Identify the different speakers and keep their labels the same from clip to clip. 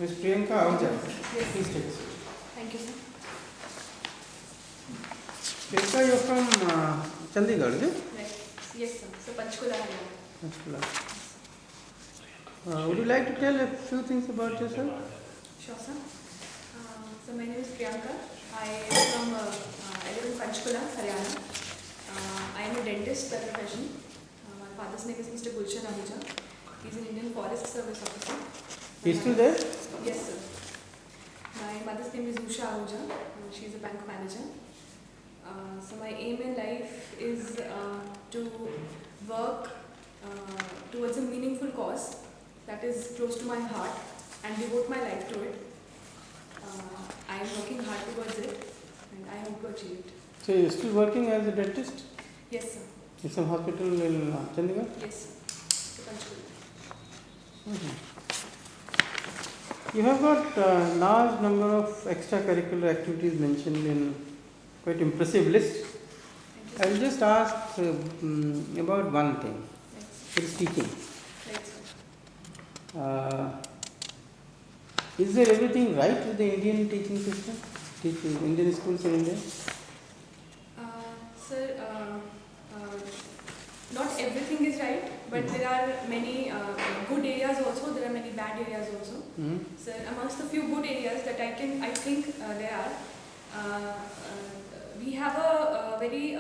Speaker 1: Ms. Priyanka Ahuja,
Speaker 2: Yes.
Speaker 1: please take a seat.
Speaker 2: Thank you, sir.
Speaker 1: Priyanka, you're from Chandigarh, is it?
Speaker 2: Right. Yes, sir. So, Panchkula, Haryana.
Speaker 1: Panchkula. Would you like to tell a few things about yourself?
Speaker 2: Sure, sir. So, my name is Priyanka. I live in Panchkula, Haryana. I am a dentist by profession. My father's name is Mr. Gulshan Ahuja. He's an Indian Forest Service officer.
Speaker 1: He's still there?
Speaker 2: Yes, sir. My mother's name is Usha Ahuja. She's a bank manager. So my aim in life is to work towards a meaningful cause that is close to my heart and devote my life to it. I am working hard towards it and I hope to achieve it.
Speaker 1: So you're still working as a dentist
Speaker 2: Yes, sir.
Speaker 1: in some hospital in Chandigarh?
Speaker 2: Yes, sir. So, Panchkula.
Speaker 1: You have got a large number of extracurricular activities mentioned in quite impressive list.
Speaker 2: Thank
Speaker 1: I
Speaker 2: you,
Speaker 1: will
Speaker 2: sir.
Speaker 1: just ask about one thing.
Speaker 2: Right,
Speaker 1: It is teaching.
Speaker 2: sir. Right, sir.
Speaker 1: Is there everything right with the Indian teaching system? Indian schools in India?
Speaker 2: Sir, not everything is right, but there are many good areas also. There are many bad areas also.
Speaker 1: Hmm?
Speaker 2: So, amongst the few good areas that I think there are, we have a very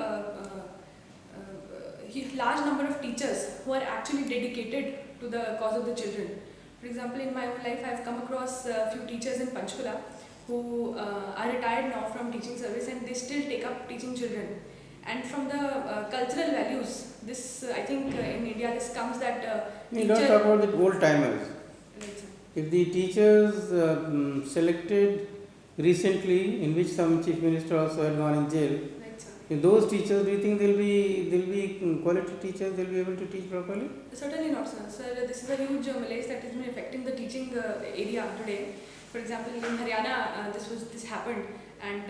Speaker 2: large number of teachers who are actually dedicated to the cause of the children. For example, in my own life, I have come across a few teachers in Panchkula who are retired now from teaching service and they still take up teaching children. And from the cultural values, this I think in India this comes that
Speaker 1: You don't talk about the old timers.
Speaker 2: Right, sir.
Speaker 1: If the teachers selected recently, in which some chief minister also had gone in jail,
Speaker 2: Right, sir.
Speaker 1: if those teachers, do you think they'll be quality teachers? They'll be able to teach properly?
Speaker 2: Certainly not, sir. Sir, this is a huge malaise that has been affecting the teaching area today. For example, in Haryana, this happened, and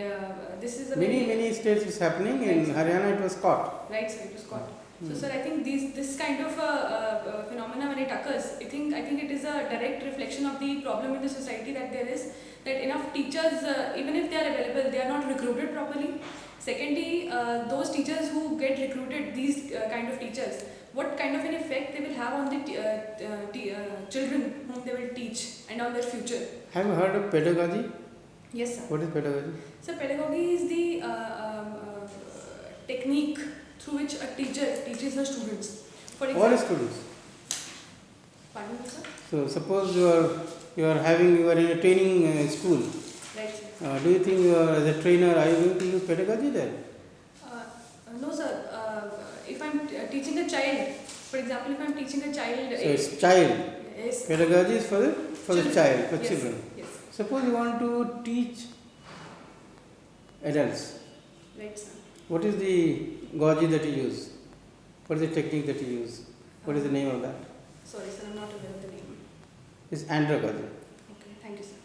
Speaker 2: this is a
Speaker 1: Many states is happening. In
Speaker 2: Right.
Speaker 1: Haryana, it was caught.
Speaker 2: Right, sir. It was caught.
Speaker 1: Hmm.
Speaker 2: So, sir, I think this kind of phenomena when it occurs, I think it is a direct reflection of the problem in the society that there is that enough teachers, even if they are available, they are not recruited properly. Secondly, those teachers who get recruited, these kind of teachers, what kind of an effect they will have on the children whom they will teach and on their future.
Speaker 1: Have you heard of pedagogy?
Speaker 2: Yes, sir.
Speaker 1: What is pedagogy?
Speaker 2: So, pedagogy is the technique through which a teacher teaches her students. For
Speaker 1: All
Speaker 2: example,
Speaker 1: students.
Speaker 2: pardon me, sir.
Speaker 1: So suppose you are in a training school.
Speaker 2: Right, sir.
Speaker 1: Do you think as a trainer are you going to use pedagogy there?
Speaker 2: No, sir. If I'm teaching a child, for example, if I'm teaching a child,
Speaker 1: So it's child.
Speaker 2: yes,
Speaker 1: Pedagogy is for the
Speaker 2: Children.
Speaker 1: child, for
Speaker 2: Yes.
Speaker 1: children.
Speaker 2: Yes,
Speaker 1: Suppose you want to teach adults.
Speaker 2: right, sir.
Speaker 1: What is the goji that you use? What is the technique that you use? What is the name of that?
Speaker 2: Sorry, sir, I'm not aware of the name.
Speaker 1: It's andragogy.
Speaker 2: Okay, thank you, sir.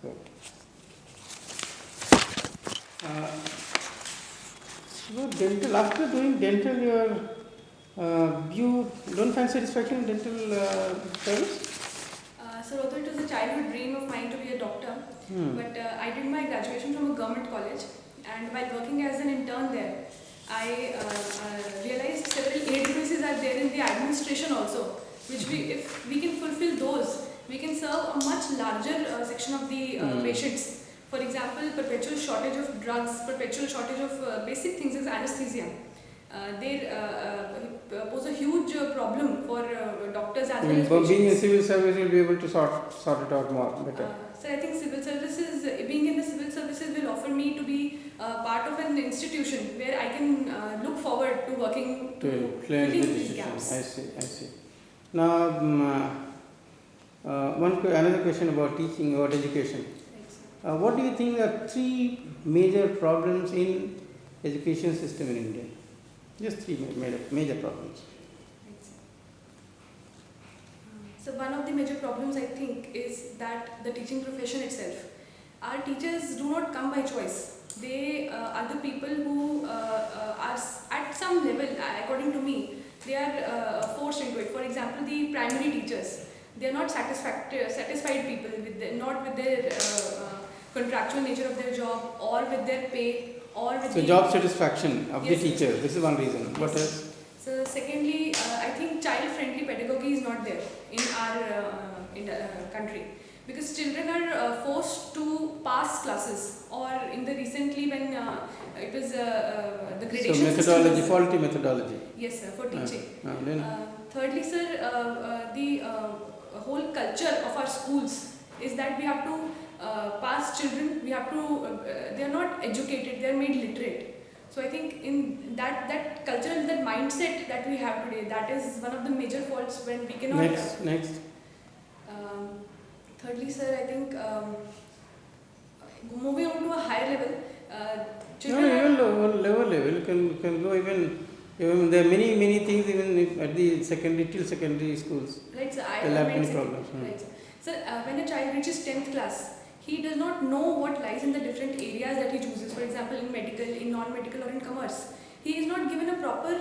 Speaker 1: So, dental. After doing dental, you don't find satisfaction in dental service?
Speaker 2: So, although it was a childhood dream of mine to be a doctor, but I did my graduation from a government college, and while working as an intern there, I realized several inadequacies are there in the administration also, which if we can fulfill those, we can serve a much larger section of the patients. For example, perpetual shortage of drugs, perpetual shortage of basic things as anesthesia. They pose a huge problem for doctors as well as
Speaker 1: Being in
Speaker 2: patients.
Speaker 1: civil service, you'll be able to sort it out more better.
Speaker 2: So I think civil services, being in the civil services will offer me to be part of an institution where I can look forward to working to
Speaker 1: clear
Speaker 2: filling
Speaker 1: the
Speaker 2: these
Speaker 1: decision.
Speaker 2: gaps.
Speaker 1: I see. Now, another question about teaching, about education.
Speaker 2: Right, sir.
Speaker 1: What do you think are three major problems in education system in India? Just three major problems.
Speaker 2: Right, sir. So one of the major problems I think is that the teaching profession itself. Our teachers do not come by choice. They are the people who are at some level, according to me, they are forced into it. For example, the primary teachers. they are not satisfied people not with their contractual nature of their job or with their pay or with
Speaker 1: So
Speaker 2: the
Speaker 1: job satisfaction of
Speaker 2: Yes,
Speaker 1: the teacher. This is one reason. What
Speaker 2: Yes.
Speaker 1: else?
Speaker 2: So secondly, I think child-friendly pedagogy is not there in our country because children are forced to pass classes or in the recently when it was the gradation
Speaker 1: So methodology,
Speaker 2: system.
Speaker 1: faulty methodology.
Speaker 2: Yes, sir, for teaching.
Speaker 1: Then
Speaker 2: Thirdly, sir, the whole culture of our schools is that we have to pass children. We have to. They are not educated. They are made literate. So I think in that culture and that mindset that we have today, that is one of the major faults when we cannot.
Speaker 1: next.
Speaker 2: Thirdly, sir, I think moving on to a higher level,
Speaker 1: No,
Speaker 2: children.
Speaker 1: even lower level can go even there are many things even at the secondary schools.
Speaker 2: Right, sir.
Speaker 1: They'll have many
Speaker 2: second-
Speaker 1: problems.
Speaker 2: Right, sir. Sir, when a child reaches 10th class, he does not know what lies in the different areas that he chooses. For example, in medical, in non-medical, or in commerce. He is not given a proper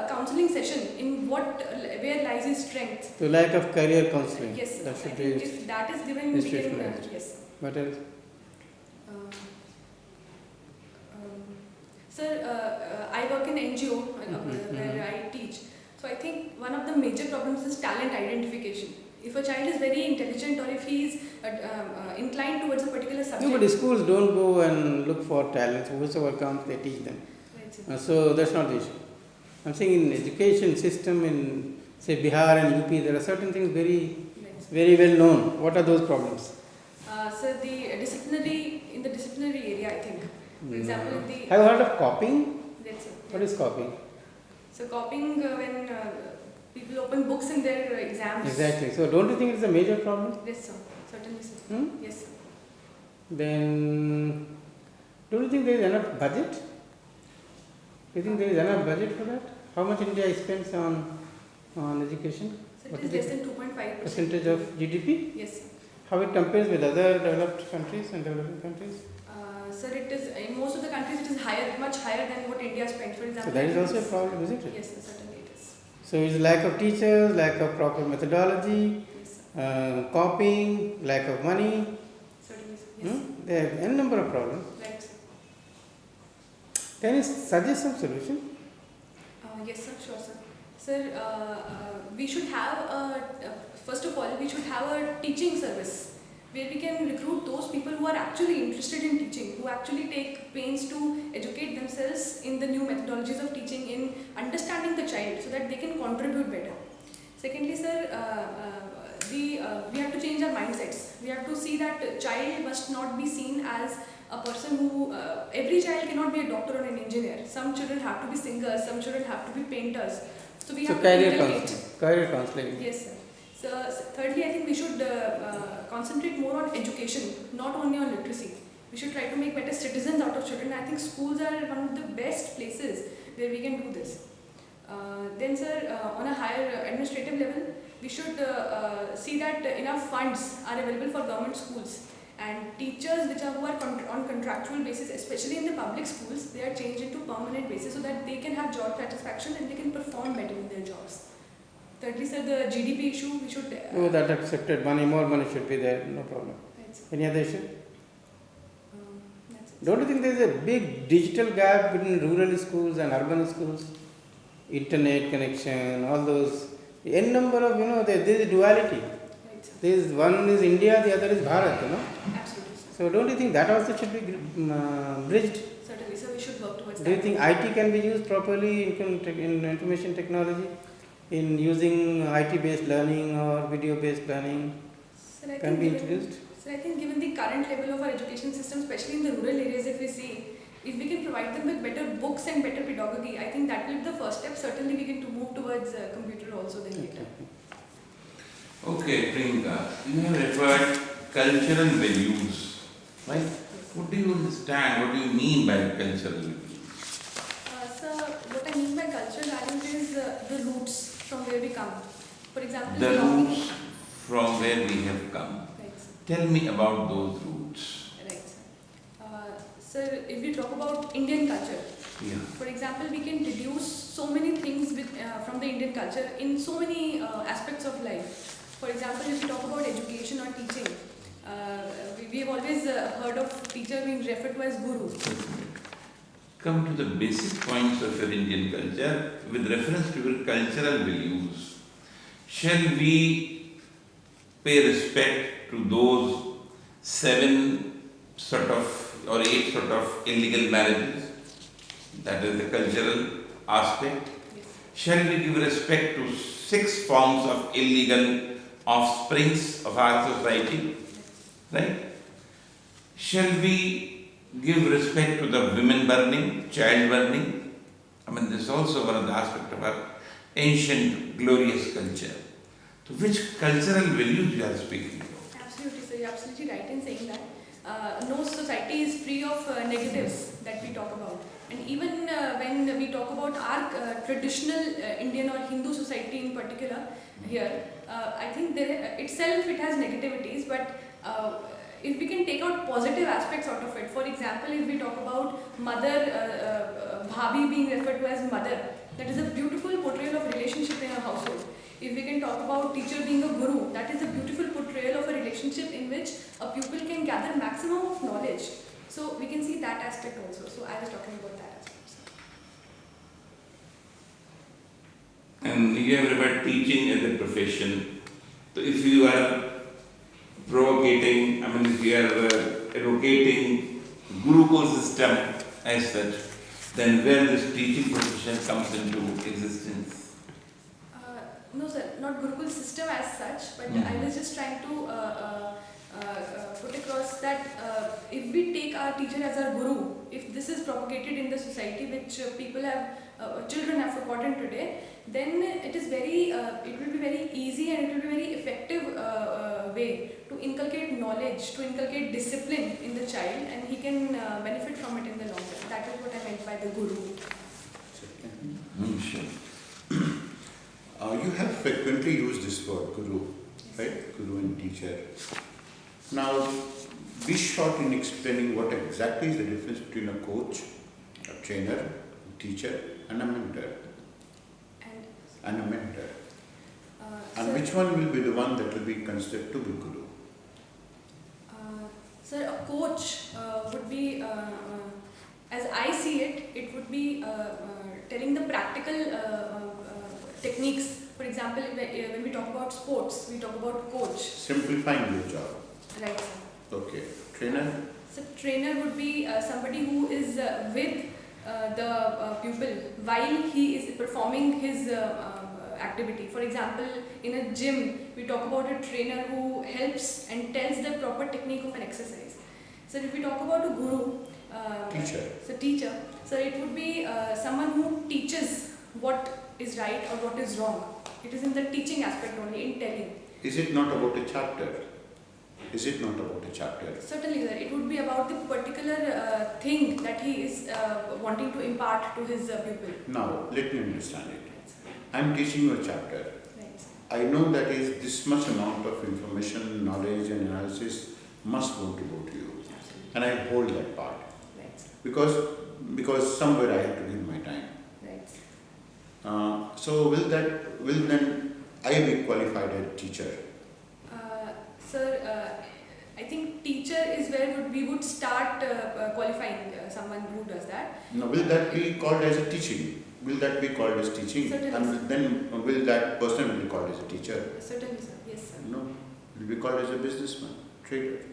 Speaker 2: counseling session in where lies his strength.
Speaker 1: So lack of career counseling.
Speaker 2: Yes, sir.
Speaker 1: That
Speaker 2: I
Speaker 1: should
Speaker 2: think
Speaker 1: be
Speaker 2: if that is given, we can.
Speaker 1: institutionalized.
Speaker 2: Yes, sir.
Speaker 1: What else?
Speaker 2: Sir, I work in NGO where I teach. So I think one of the major problems is talent identification. If a child is very intelligent or if he is inclined towards a particular subject.
Speaker 1: No, but the schools don't go and look for talents. Whoever comes, they teach them.
Speaker 2: Right, sir.
Speaker 1: So that's not the issue. I'm saying in education system in say Bihar and UP, there are certain things
Speaker 2: Right, sir.
Speaker 1: very well known. What are those problems?
Speaker 2: Sir, in the disciplinary area, I think. For example, in the.
Speaker 1: Have you heard of copying?
Speaker 2: Yes, sir.
Speaker 1: What is copying?
Speaker 2: So copying when people open books in their exams.
Speaker 1: Exactly. So don't you think it's a major problem?
Speaker 2: Yes, sir. Certainly, sir.
Speaker 1: Hmm?
Speaker 2: Yes, sir.
Speaker 1: Then don't you think there is enough budget? Do you think there is enough budget for that? How much India spends on education?
Speaker 2: So
Speaker 1: What
Speaker 2: it is
Speaker 1: is
Speaker 2: less
Speaker 1: the
Speaker 2: than 2.5%.
Speaker 1: percentage of GDP?
Speaker 2: Yes, sir.
Speaker 1: How it compares with other developed countries and developing countries?
Speaker 2: Sir, it is in most of the countries it is higher, much higher than what India spends. For example,
Speaker 1: So that is
Speaker 2: it
Speaker 1: also a problem, isn't it?
Speaker 2: Yes, sir, certainly it is.
Speaker 1: So it's lack of teachers, lack of proper methodology,
Speaker 2: Yes, sir.
Speaker 1: copying, lack of money.
Speaker 2: Certainly, sir. Yes.
Speaker 1: There are n number of problems.
Speaker 2: Right, sir.
Speaker 1: Can you suggest some solution?
Speaker 2: Yes, sir. Sure, sir. Sir, we should have first of all, we should have a teaching service where we can recruit those people who are actually interested in teaching, who actually take pains to educate themselves in the new methodologies of teaching, in understanding the child so that they can contribute better. Secondly, sir, we have to change our mindsets. We have to see that child must not be seen as a person who, every child cannot be a doctor or an engineer. Some children have to be singers, some children have to be painters. So we have to
Speaker 1: career
Speaker 2: inculcate.
Speaker 1: counseling. Career counseling.
Speaker 2: Yes, sir. So thirdly, I think we should concentrate more on education, not only on literacy. We should try to make better citizens out of children. I think schools are one of the best places where we can do this. Then, sir, on a higher administrative level, we should see that enough funds are available for government schools. And teachers who are on contractual basis, especially in the public schools, they are changed into permanent basis so that they can have job satisfaction and they can perform better in their jobs. Thirdly, sir, the GDP issue, we should.
Speaker 1: Oh, that accepted. More money should be there. No problem.
Speaker 2: Right, sir.
Speaker 1: Any other issue?
Speaker 2: That's it.
Speaker 1: Don't you think there is a big digital gap between rural schools and urban schools? Internet connection, all those. N number of, there is a duality.
Speaker 2: Right, sir.
Speaker 1: There is one is India, the other is Bharat,
Speaker 2: Absolutely, sir.
Speaker 1: So don't you think that also should be bridged?
Speaker 2: Certainly, sir, we should work towards
Speaker 1: Do you
Speaker 2: that.
Speaker 1: think IT can be used properly in information technology? In using IT-based learning or video-based learning
Speaker 2: Sir, I
Speaker 1: can
Speaker 2: think
Speaker 1: be
Speaker 2: given-
Speaker 1: introduced?
Speaker 2: Sir, I think given the current level of our education system, especially in the rural areas, if we see, if we can provide them with better books and better pedagogy, I think that will be the first step. Certainly, we can to move towards computer also then later.
Speaker 3: Okay, Priyanka, you have referred cultural values, right? What do you understand? What do you mean by cultural values?
Speaker 2: Sir, what I mean by cultural values is the roots from where we come. For example,
Speaker 3: The
Speaker 2: belonging-
Speaker 3: roots from where we have come.
Speaker 2: Right, sir.
Speaker 3: Tell me about those roots.
Speaker 2: Right, sir. Sir, if we talk about Indian culture,
Speaker 3: Yeah.
Speaker 2: for example, we can deduce so many things from the Indian culture in so many aspects of life. For example, if we talk about education or teaching, we have always heard of teacher being referred to as guru.
Speaker 3: Come to the basic points of your Indian culture with reference to your cultural values. Shall we pay respect to those 7 sort of or 8 sort of illegal marriages? That is the cultural aspect.
Speaker 2: Yes.
Speaker 3: Shall we give respect to 6 forms of illegal offsprings of our society? Right? Shall we give respect to the women burning, child burning? I mean, this is also one of the aspects of our ancient, glorious culture. So, which cultural values you are speaking about?
Speaker 2: Absolutely, sir. You're absolutely right in saying that. No society is free of negatives that we talk about. And even when we talk about our traditional Indian or Hindu society in particular here, I think there itself it has negativities, but if we can take out positive aspects out of it, for example, if we talk about mother, bhabi being referred to as mother, that is a beautiful portrayal of relationship in a household. If we can talk about teacher being a guru, that is a beautiful portrayal of a relationship in which a pupil can gather maximum of knowledge. So we can see that aspect also. So I was talking about that aspect.
Speaker 3: And you have about teaching as a profession. So, if you are provocating, I mean, if you are advocating Gurukul system as such, then where this teaching profession comes into existence?
Speaker 2: No, sir, not Gurukul system as such, but I was just trying to put across that if we take our teacher as our guru, if this is propagated in the society, which people have, children have forgotten today, then it is very, it will be very easy and it will be very effective way to inculcate knowledge, to inculcate discipline in the child, and he can benefit from it in the long run. That is what I meant by the guru.
Speaker 3: Sure.
Speaker 4: You have frequently used this word, guru, right? Guru and teacher. Now, be short in explaining what exactly is the difference between a coach, a trainer, a teacher, and a mentor. And a mentor. And which one will be the one that will be considered to be guru?
Speaker 2: Sir, a coach would be, as I see it, it would be telling the practical techniques. For example, when we talk about sports, we talk about coach.
Speaker 4: Simplifying your job.
Speaker 2: Right, sir.
Speaker 4: Okay. Trainer?
Speaker 2: So trainer would be somebody who is with the pupil while he is performing his activity. For example, in a gym, we talk about a trainer who helps and tells the proper technique of an exercise. So if we talk about a guru,
Speaker 4: Teacher.
Speaker 2: So teacher, so it would be someone who teaches what is right or what is wrong. It is in the teaching aspect only, in telling.
Speaker 4: Is it not about a chapter? Is it not about a chapter?
Speaker 2: Certainly, sir. It would be about the particular thing that he is wanting to impart to his pupil.
Speaker 4: Now, let me understand it.
Speaker 2: Right, sir.
Speaker 4: I am teaching you a chapter.
Speaker 2: Right, sir.
Speaker 4: I know that is this much amount of information, knowledge and analysis must want to go to you.
Speaker 2: Absolutely.
Speaker 4: And I hold that part.
Speaker 2: Right, sir.
Speaker 4: Because somewhere I have to give my time.
Speaker 2: Right, sir.
Speaker 4: So will then I be qualified as teacher?
Speaker 2: Sir, I think teacher is where we would start qualifying someone who does that.
Speaker 4: Now will that be called as a teaching? Will that be called as teaching?
Speaker 2: Certainly.
Speaker 4: And then will that person be called as a teacher?
Speaker 2: Certainly, sir. Yes, sir.
Speaker 4: No, it will be called as a businessman, trader.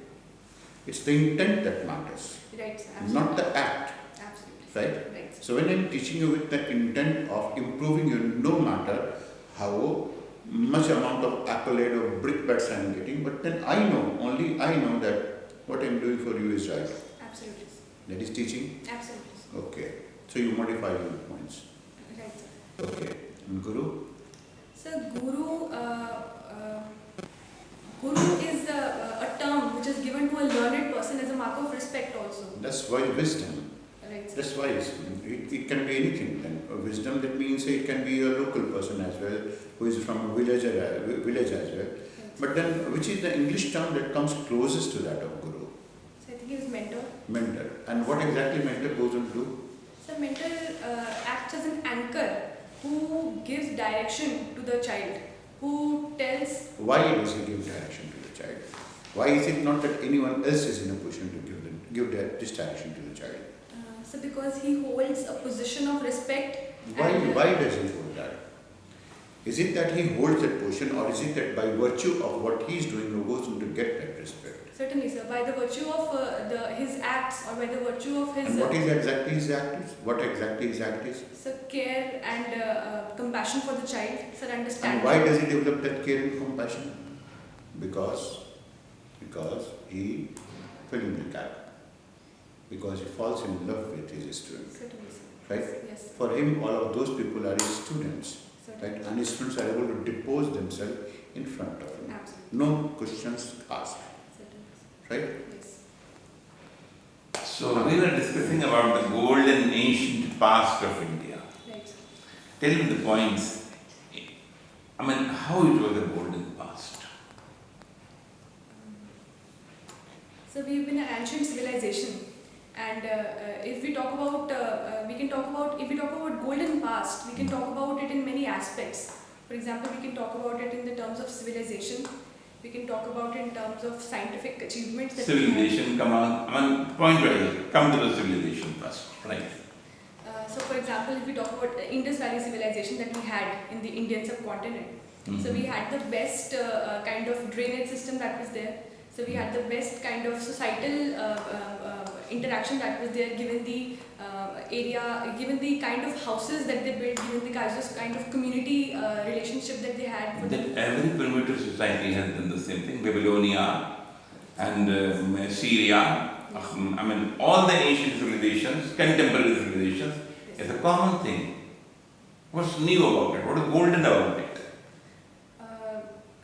Speaker 4: It's the intent that matters,
Speaker 2: Right, sir. Absolutely.
Speaker 4: not the act,
Speaker 2: Absolutely.
Speaker 4: right?
Speaker 2: Right, sir.
Speaker 4: So when I'm teaching you with the intent of improving you, no matter how much amount of accolade or brickbats I'm getting, but then I know, only I know that what I'm doing for you is right.
Speaker 2: Absolutely, sir.
Speaker 4: That is teaching?
Speaker 2: Absolutely, sir.
Speaker 4: Okay. So you modify your points.
Speaker 2: Right, sir.
Speaker 4: Okay. And Guru?
Speaker 2: So guru is a term which is given to a learned person as a mark of respect also.
Speaker 4: That's why wisdom.
Speaker 2: Right, sir.
Speaker 4: That's wise. It can be anything then. Wisdom, that means it can be a local person as well, who is from a village as well.
Speaker 2: Right,
Speaker 4: But then, which is the English term that comes closest to that of Guru?
Speaker 2: so I think he is mentor.
Speaker 4: Mentor. And what exactly mentor goes on to do?
Speaker 2: So mentor acts as an anchor who gives direction to the child. who tells.
Speaker 4: Why does he give direction to the child? Why is it not that anyone else is in a position to this direction to the child?
Speaker 2: So because he holds a position of respect.
Speaker 4: Why does he hold that? Is it that he holds that position, or is it that by virtue of what he is doing, he goes on to get that respect?
Speaker 2: Certainly, sir. By the virtue of his acts, or by the virtue of his.
Speaker 4: And what is exactly his act is? What exactly his act is?
Speaker 2: So care and compassion for the child, sir, understand.
Speaker 4: And why does he develop that care and compassion? Because he fell in the gap. Because he falls in love with his student.
Speaker 2: Certainly, sir.
Speaker 4: Right?
Speaker 2: Yes.
Speaker 4: For him, all of those people are his students.
Speaker 2: Certainly.
Speaker 4: Right? And his students are able to depose themselves in front of him.
Speaker 2: Absolutely.
Speaker 4: No questions asked.
Speaker 2: Certainly.
Speaker 4: Right?
Speaker 2: Yes.
Speaker 3: So we were discussing about the golden ancient past of India.
Speaker 2: Right, sir.
Speaker 3: Tell me the points. I mean, how it was a golden past.
Speaker 2: So we've been an ancient civilization, and if we talk about, if we talk about golden past, we can talk about it in many aspects. For example, we can talk about it in the terms of civilization. We can talk about it in terms of scientific achievements. That
Speaker 3: Civilization, come on. I mean, point wise, come to the civilization first, right?
Speaker 2: So, for example, if we talk about the Indus Valley civilization that we had in the Indian subcontinent, so we had the best kind of drainage system that was there. So we had the best kind of societal interaction that was there, given the area, given the kind of houses that they built, given the kind of community relationship that they had. For
Speaker 3: That every primitive society has done the same thing. Babylonia and Syria, I mean, all the ancient civilizations, contemporary civilizations, it's a common thing. What's new about it? What is golden about it?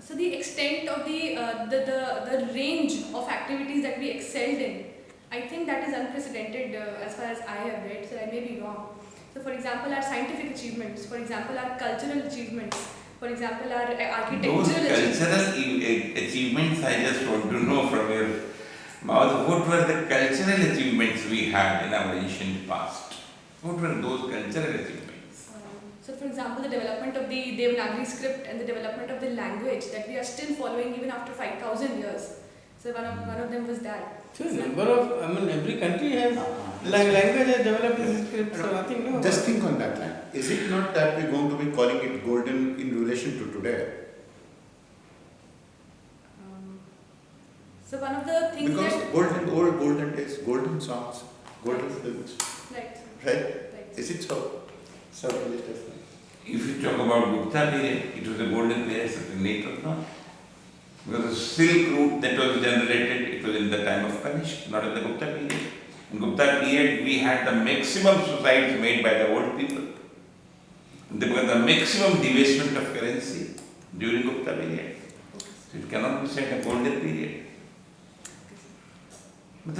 Speaker 2: So the extent of the range of activities that we excelled in, I think that is unprecedented as far as I have read, so I may be wrong. So for example, our scientific achievements, for example, our cultural achievements, for example, our architectural
Speaker 3: Those
Speaker 2: achievements.
Speaker 3: cultural achievements, I just want to know from your mouth, what were the cultural achievements we had in our ancient past? What were those cultural achievements?
Speaker 2: So for example, the development of the Devanagari script and the development of the language that we are still following even after 5,000 years. So one of them was that.
Speaker 1: So number of, I mean, every country has language has developed its script, so nothing new.
Speaker 4: Just think on that line. Is it not that we're going to be calling it golden in relation to today?
Speaker 2: So one of the things
Speaker 4: Because
Speaker 2: that.
Speaker 4: golden days, golden songs, golden films,
Speaker 2: Right.
Speaker 4: right?
Speaker 2: Right.
Speaker 4: Is it so? So let us know.
Speaker 3: If you talk about Gupta period, it was a golden period, something later on. Because the silk route that was generated, it was in the time of Kanishk, not in the Gupta period. In Gupta period, we had the maximum societies made by the old people. There was the maximum debasement of currency during Gupta period. So it cannot be said a golden period. But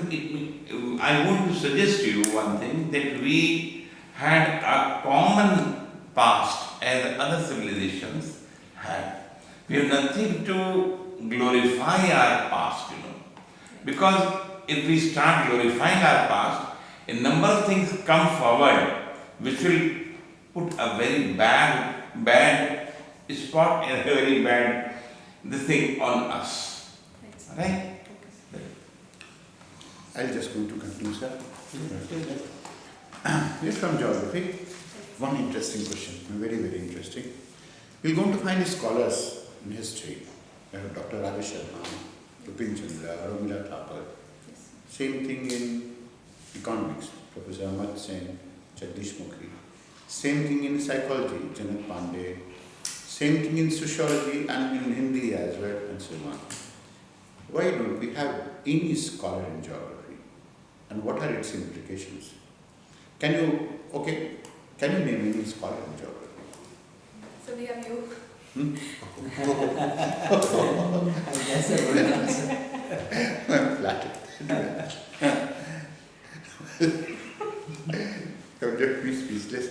Speaker 3: I want to suggest to you one thing, that we had a common past as other civilizations had. We have nothing to glorify our past, Because if we start glorifying our past, a number of things come forward which will put a very bad spot and a very bad thing on us. Right?
Speaker 4: I'll just going to continue, sir. Yes, from geography. One interesting question, very, very interesting. We're going to find scholars in history. We have Dr. Ravi Sharma, Bipin Chandra, Arumila Thapar.
Speaker 2: Yes.
Speaker 4: Same thing in economics, Professor Ahmad Sen, Jagdish Mukhi. Same thing in psychology, Janak Pandey. Same thing in sociology and in Hindi as well, and so on. Why don't we have any scholar in geography? And what are its implications? Can you name any scholar in geography?
Speaker 2: So we have you.
Speaker 1: I guess I would answer.
Speaker 4: I'm flattered. You've left me speechless.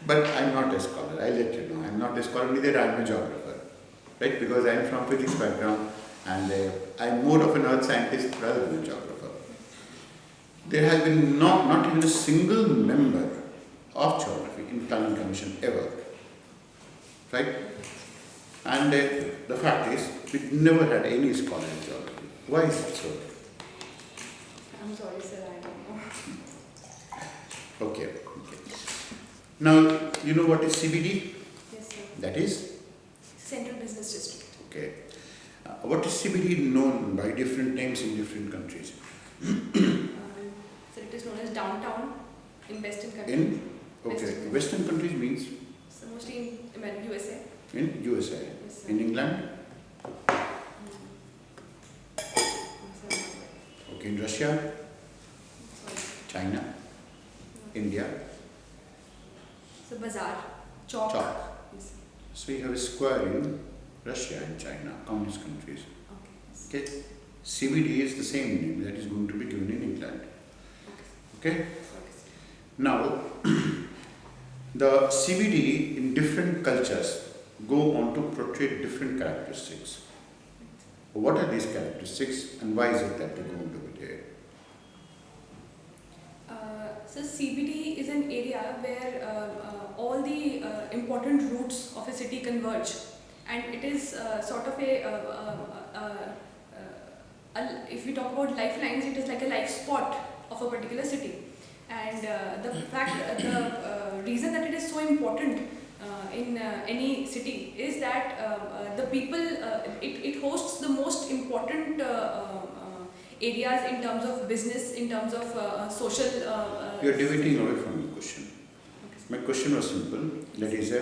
Speaker 4: But I'm not a scholar, I'll let you know. I'm not a scholar, neither I'm a geographer. Right? Because I'm from physics background and I'm more of an earth scientist rather than a geographer. There has been not even a single member of geography in planning commission ever. Right? And the fact is, we never had any scholar in geography. Why is it so?
Speaker 2: I'm sorry, sir, I don't know.
Speaker 4: Okay. Now, you know what is CBD?
Speaker 2: Yes, sir.
Speaker 4: That is?
Speaker 2: Central Business District.
Speaker 4: Okay. What is CBD known by different names in different countries?
Speaker 2: So it is known as downtown in Western countries.
Speaker 4: In? Okay. Western countries means?
Speaker 2: So mostly in America, USA.
Speaker 4: In USA.
Speaker 2: Yes, sir.
Speaker 4: In England?
Speaker 2: Yes, sir.
Speaker 4: Okay. In Russia?
Speaker 2: Sorry.
Speaker 4: China? India?
Speaker 2: So bazaar, chalk.
Speaker 4: Chalk.
Speaker 2: Yes, sir.
Speaker 4: So you have a square in Russia and China, communist countries.
Speaker 2: Okay. Yes.
Speaker 4: Okay. CBD is the same name that is going to be given in England.
Speaker 2: Okay.
Speaker 4: Okay.
Speaker 2: Okay, sir.
Speaker 4: Now, the CBD in different cultures go on to portray different characteristics. What are these characteristics and why is it that they go on to be there?
Speaker 2: So CBD is an area where all the important routes of a city converge, and it is sort of if we talk about lifelines, it is like a life spot of a particular city. And the reason that it is so important in any city is that the people, it hosts the most important areas in terms of business, in terms of social.
Speaker 4: You are deviating away from the question. My question was simple, that is,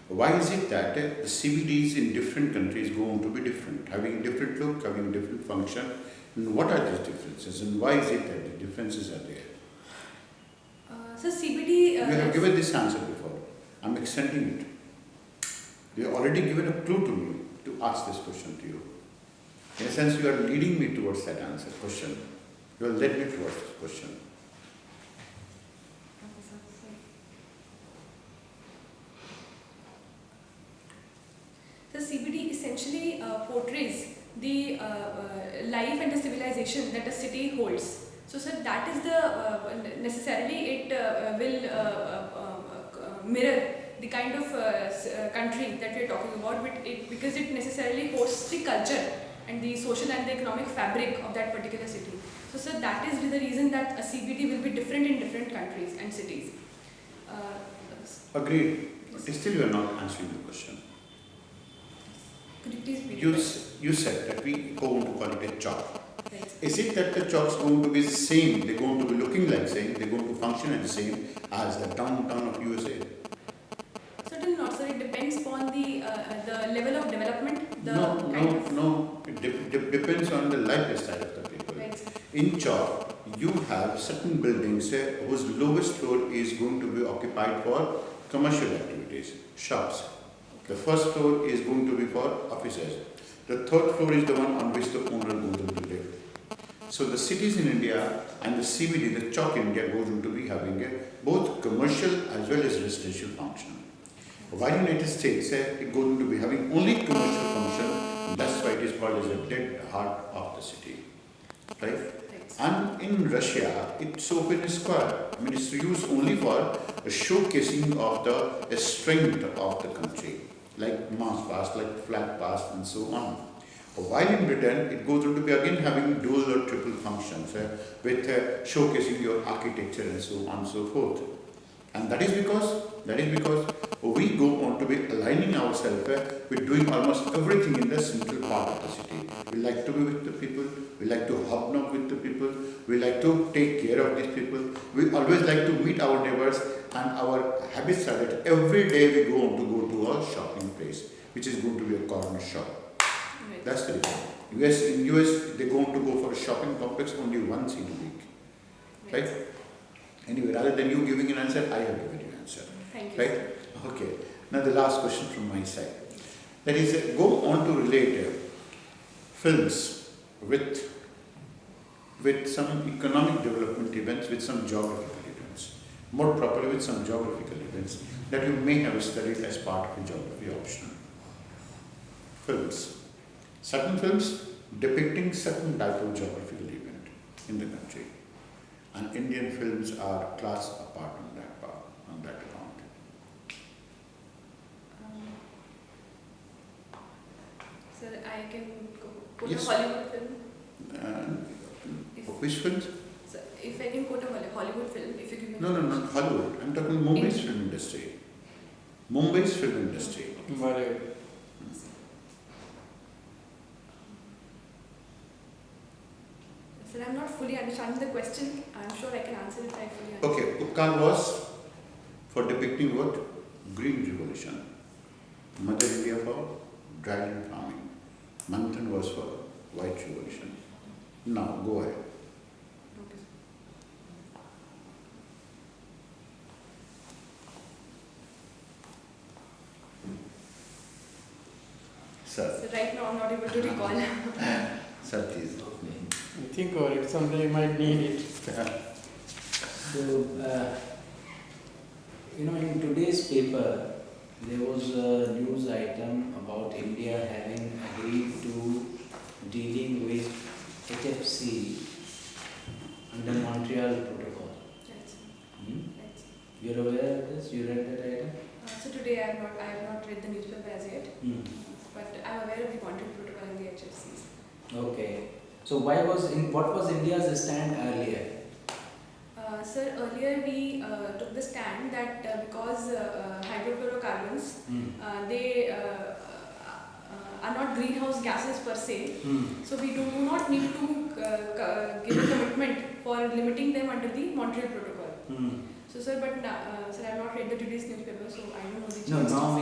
Speaker 4: why is it that the CBDs in different countries go on to be different, having different look, having different function, and what are these differences, and why is it that the differences are there?
Speaker 2: So CBD.
Speaker 4: You have given this answer before. I'm extending it. You have already given a clue to me to ask this question to you. In a sense, you are leading me towards that answer question. You have led me towards this question.
Speaker 2: So CBD essentially portrays the life and the civilization that a city holds. So sir, that is the necessarily it will mirror the kind of country that we are talking about, because it necessarily hosts the culture and the social and the economic fabric of that particular city. So sir, that is the reason that a CBD will be different in different countries and cities.
Speaker 4: Agreed. But still you are not answering the question.
Speaker 2: Could you please repeat?
Speaker 4: You said that we go on to call it a chalk.
Speaker 2: Right.
Speaker 4: Is it that the chalks going to be the same, they're going to be looking like same, they're going to function as the same as the downtown of USA?
Speaker 2: Certainly not, sir. It depends upon the level of development, the
Speaker 4: No. It depends on the lifestyle of the people.
Speaker 2: Right, sir.
Speaker 4: In chalk, you have certain buildings whose lowest floor is going to be occupied for commercial activities, shops. The first floor is going to be for offices. The third floor is the one on which the owner goes to live. So the cities in India and the CBD, the chalk in India, goes into be having both commercial as well as residential function. While in United States, it goes into be having only commercial function, and that's why it is called as the dead heart of the city. Right? And in Russia, it's open square. I mean, it's used only for showcasing of the strength of the country, like mass past, like flat past, and so on. While in Britain, it goes on to be again having dual or triple functions with showcasing your architecture and so on and so forth. And that is because we go on to be aligning ourselves with doing almost everything in the central part of the city. We like to be with the people, we like to hobnob with the people, we like to take care of these people, we always like to meet our neighbors, and our habits are that every day we go on to go to a shopping place, which is going to be a corner shop.
Speaker 2: Right.
Speaker 4: That's the reason. In US, they go on to go for a shopping complex only once in a week. Right? Anyway, rather than you giving an answer, I have given you an answer.
Speaker 2: Thank you.
Speaker 4: Right? Okay. Now the last question from my side. That is, go on to relate films with some economic development events, with some geographical events. More properly, with some geographical events that you may have studied as part of a geography option. Films. Certain films depicting certain type of geographical event in the country. And Indian films are class apart on that part, on that account.
Speaker 2: I can quote
Speaker 4: Yes.
Speaker 2: a Hollywood film.
Speaker 4: Which films?
Speaker 2: So if I can quote a Hollywood film, if you give me.
Speaker 4: No, not Hollywood. I'm talking Mumbai's film industry. Mumbai's film industry.
Speaker 1: Bollywood.
Speaker 2: Sir, I'm not fully understanding the question. I'm sure I can answer it if I fully understand.
Speaker 4: Okay, Uppkal was for depicting what? Green revolution. Mother India for dryland farming. Manthan was for white revolution. Now, go ahead.
Speaker 2: Okay.
Speaker 4: Sir,
Speaker 2: So right now I'm not able to recall.
Speaker 4: sir, please.
Speaker 1: Think over it, someday you might need it.
Speaker 5: So, in today's paper, there was a news item about India having agreed to dealing with HFC under Montreal Protocol.
Speaker 2: Right.
Speaker 5: Hmm?
Speaker 2: Right.
Speaker 5: You're aware of this? You read that item?
Speaker 2: So today I have not read the newspaper as yet,
Speaker 5: Hmm.
Speaker 2: but I'm aware of the Montreal Protocol and the HFCs.
Speaker 5: Okay. So what was India's stand earlier?
Speaker 2: Sir, earlier we took the stand that because hydrofluorocarbons, they are not greenhouse gases per se, so we do not need to give a commitment for limiting them under the Montreal Protocol. So sir, but sir, I have not read the today's newspaper, so I don't know the
Speaker 5: No,
Speaker 2: changes.
Speaker 5: now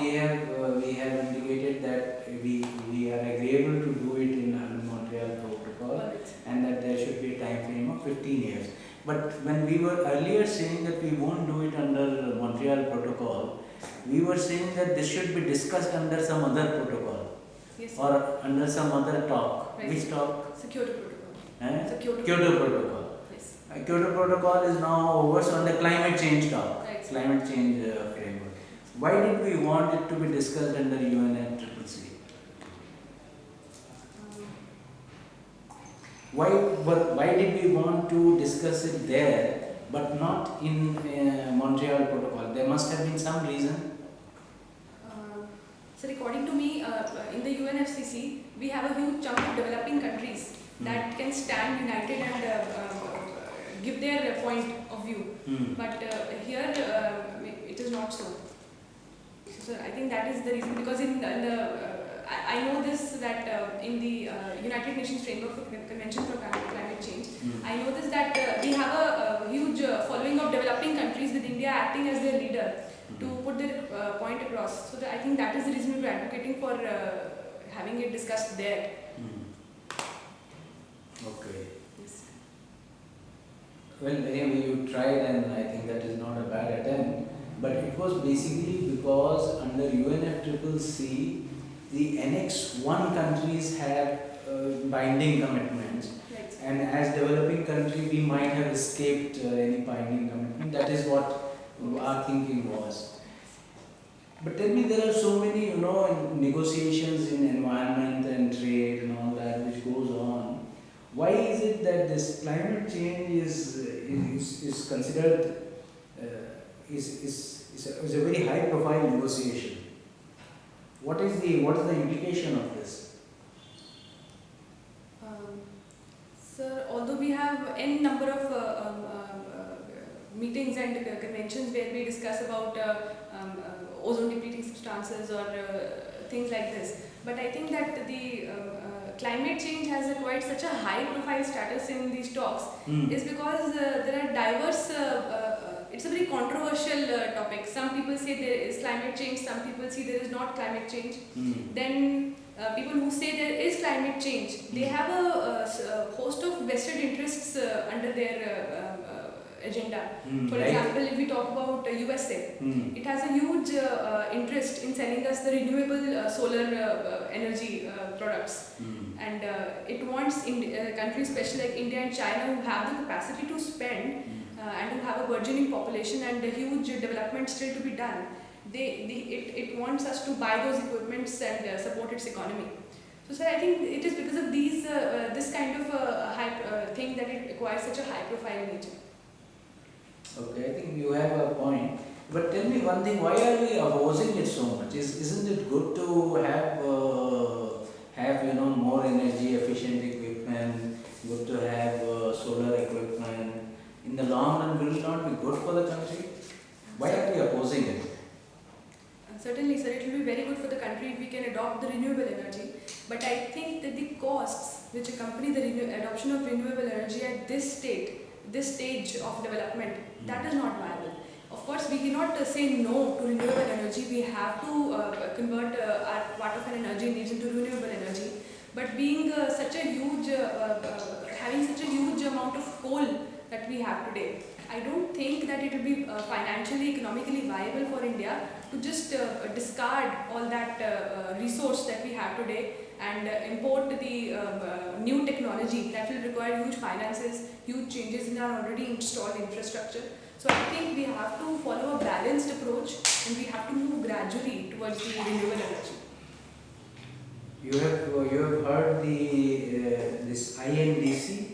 Speaker 5: we have indicated that we are agreeable to do it in under Montreal Protocol,
Speaker 2: Alright.
Speaker 5: and that there should be a time frame of 15 years. But when we were earlier saying that we won't do it under Montreal Protocol, we were saying that this should be discussed under some other protocol
Speaker 2: Yes, sir.
Speaker 5: or under some other talk.
Speaker 2: Right.
Speaker 5: Which talk?
Speaker 2: It's a Kyoto Protocol.
Speaker 5: Eh?
Speaker 2: It's a Kyoto
Speaker 5: Kyoto Protocol.
Speaker 2: Yes.
Speaker 5: Kyoto Protocol is now over, so on the climate change talk,
Speaker 2: Right.
Speaker 5: climate change framework. Why did we want it to be discussed under UNFCCC? Why did we want to discuss it there, but not in Montreal Protocol? There must have been some reason.
Speaker 2: So according to me, in the UNFCCC, we have a huge chunk of developing countries that can stand united and give their point of view. But here, it is not so. So I think that is the reason, because I know this that in the United Nations Framework for Convention for Climate Change, I know this that we have a huge following of developing countries with India acting as their leader to put their point across. So I think that is the reason we are advocating for having it discussed there.
Speaker 5: Okay.
Speaker 2: Yes.
Speaker 5: Well, anyway, you tried, and I think that is not a bad attempt. But it was basically because under UNFCCC, the Annex 1 countries had binding commitments,
Speaker 2: Right.
Speaker 5: and as developing country, we might have escaped any binding commitment. That is what our thinking was. But tell me, there are so many, negotiations in environment and trade and all that which goes on. Why is it that this climate change is considered is a very high profile negotiation? What is the implication of this?
Speaker 2: Sir, although we have n number of meetings and conventions where we discuss about ozone depleting substances or things like this, but I think that the climate change has acquired such a high profile status in these talks is because there are diverse, it's a very controversial topic. Some people say there is climate change, some people say there is not climate change. Then people who say there is climate change, they have a host of vested interests under their agenda. For
Speaker 5: Like?
Speaker 2: example, if we talk about USA, it has a huge interest in selling us the renewable solar energy products. And it wants countries, especially like India and China, who have the capacity to spend and who have a burgeoning population and a huge development still to be done. It wants us to buy those equipments and support its economy. So, sir, I think it is because of these this kind of high thing that it acquires such a high profile nature.
Speaker 5: Okay, I think you have a point. But tell me one thing, why are we opposing it so much? Isn't it good to have more energy efficient equipment, good to have solar equipment. In the long run, will it not be good for the country? Why are we opposing it?
Speaker 2: Certainly, sir, it will be very good for the country if we can adopt the renewable energy. But I think that the costs which accompany the adoption of renewable energy at this stage of development, that is not viable. Of course, we cannot say no to renewable energy. We have to convert our part of an energy needs into renewable energy. But being having such a huge amount of coal that we have today, I don't think that it will be financially, economically viable for India to just discard all that resource that we have today and import the new technology that will require huge finances, huge changes in our already installed infrastructure. So I think we have to follow a balanced approach and we have to move gradually towards the renewable energy.
Speaker 5: You have heard this INDC,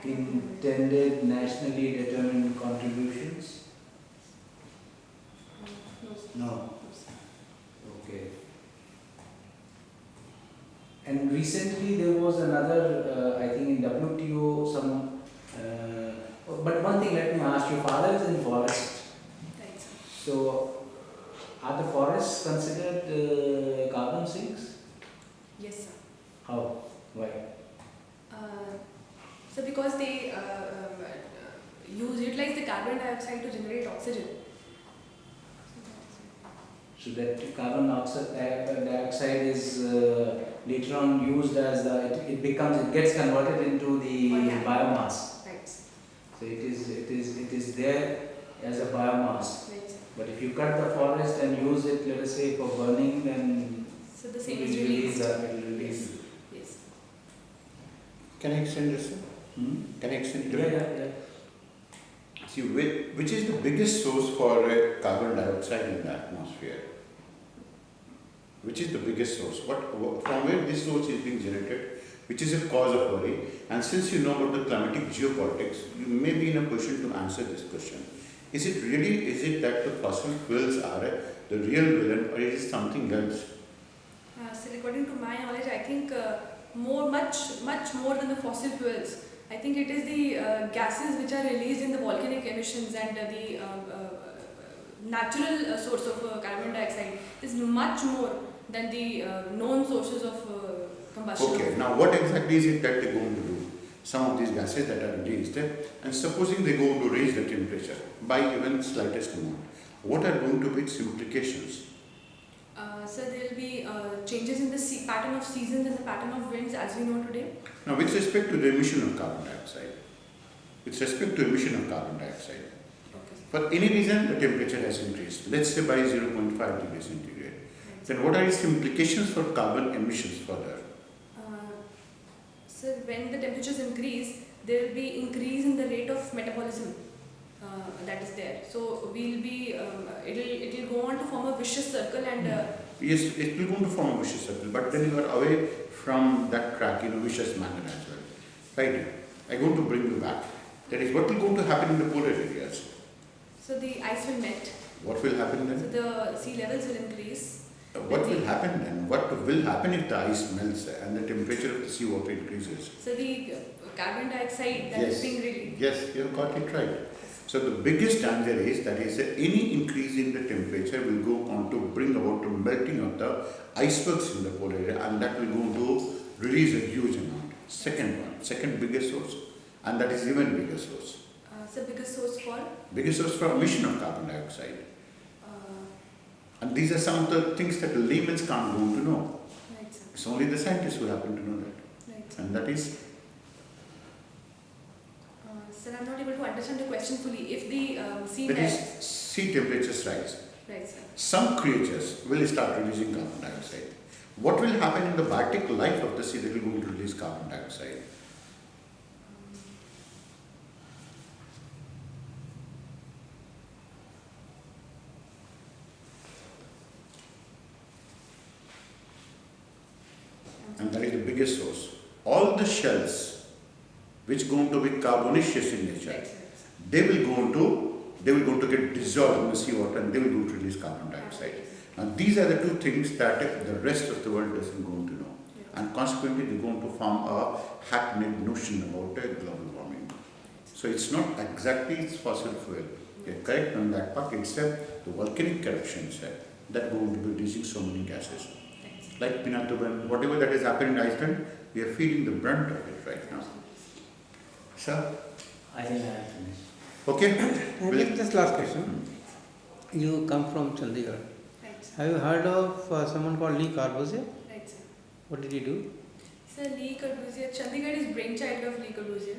Speaker 5: intended nationally determined contributions?
Speaker 2: No, sir.
Speaker 5: No. Okay. And recently there was another, I think in WTO, but one thing let me ask, your father is in forest.
Speaker 2: Right, sir.
Speaker 5: So, are the forests considered carbon sinks?
Speaker 2: Yes, sir.
Speaker 5: How? Why?
Speaker 2: So because they utilize the carbon dioxide to generate oxygen.
Speaker 5: So that carbon dioxide is later on used as it gets converted into the
Speaker 2: Organic.
Speaker 5: biomass.
Speaker 2: Right.
Speaker 5: So it is there as a biomass.
Speaker 2: Right, sir.
Speaker 5: But if you cut the forest and use it, let us say for burning, then
Speaker 2: So the
Speaker 5: it
Speaker 2: same
Speaker 5: will
Speaker 2: is released.
Speaker 5: release.
Speaker 2: Yes.
Speaker 4: Can I extend this? Sir? Can I extend it?
Speaker 5: Yeah.
Speaker 4: See, which is the biggest source for carbon dioxide in the atmosphere? Which is the biggest source? From where this source is being generated? Which is a cause of worry? And since you know about the climatic geopolitics, you may be in a position to answer this question. Is it that the fossil fuels are the real villain, or is it something else?
Speaker 2: So according to my knowledge, I think much more than the fossil fuels. I think it is the gases which are released in the volcanic emissions and the natural source of carbon dioxide is much more than the known sources of combustion.
Speaker 4: Okay, now what exactly is it that they're going to do? Some of these gases that are released, and supposing they go to raise the temperature by even slightest amount, what are going to be its implications?
Speaker 2: So there will be changes in the pattern of seasons and the pattern of winds as we know today.
Speaker 4: Now, with respect to the emission of carbon dioxide,
Speaker 2: Okay.
Speaker 4: for any reason the temperature has increased, let's say by 0.5 degrees centigrade, then what are its implications for carbon emissions further?
Speaker 2: So when the temperatures increase, there will be increase in the rate of metabolism that is there. So we'll be it will go on to form a vicious circle and.
Speaker 4: Yes, it will go to form a vicious circle, but then you are away from that track in a vicious manner as well. Right? I'm going to bring you back. That is what will going to happen in the polar areas.
Speaker 2: So the ice will melt.
Speaker 4: What will happen
Speaker 2: So
Speaker 4: then?
Speaker 2: the sea levels will increase.
Speaker 4: What will happen then? What will happen if the ice melts and the temperature of the seawater increases?
Speaker 2: So the carbon dioxide that is being released.
Speaker 4: Yes, you have got it right. So the biggest danger is that any increase in the temperature will go on to bring about the melting of the icebergs in the polar area, and that will go to release a huge amount. Second biggest source, and that is even bigger source.
Speaker 2: So biggest source for.
Speaker 4: Biggest source for emission of carbon dioxide. And these are some of the things that the laymen can't go to know.
Speaker 2: Right, sir.
Speaker 4: It's only the scientists who happen to know that.
Speaker 2: Right, sir.
Speaker 4: And that is,
Speaker 2: Sir, I'm not able to understand the question fully. If the sea
Speaker 4: that is
Speaker 2: melts.
Speaker 4: sea temperatures rise.
Speaker 2: Right, sir.
Speaker 4: Some creatures will start releasing carbon dioxide. What will happen in the biotic life of the sea that will going to release carbon dioxide? And that is the biggest source. All the shells which going to be carbonaceous in nature,
Speaker 2: Right, sir.
Speaker 4: they will go to get dissolved in the seawater and they will go to release carbon dioxide. And these are the two things that the rest of the world doesn't going to know. And consequently, they're going to form a hackneyed notion about global warming. So it's not exactly it's fossil fuel. You're correct on that part. It's the volcanic eruptions that going to be releasing so many gases. Like Pinatuban, whatever that is happening in Iceland, we are feeling the brunt of it right now. Sir?
Speaker 5: I think I have finished.
Speaker 4: Okay?
Speaker 1: And
Speaker 4: Will-
Speaker 1: just last question. You come from Chandigarh.
Speaker 2: Right, sir.
Speaker 1: Have you heard of someone called Lee Corbusier?
Speaker 2: Right, sir.
Speaker 1: What did he do?
Speaker 2: Sir, Lee Corbusier, Chandigarh is brainchild of Lee Corbusier.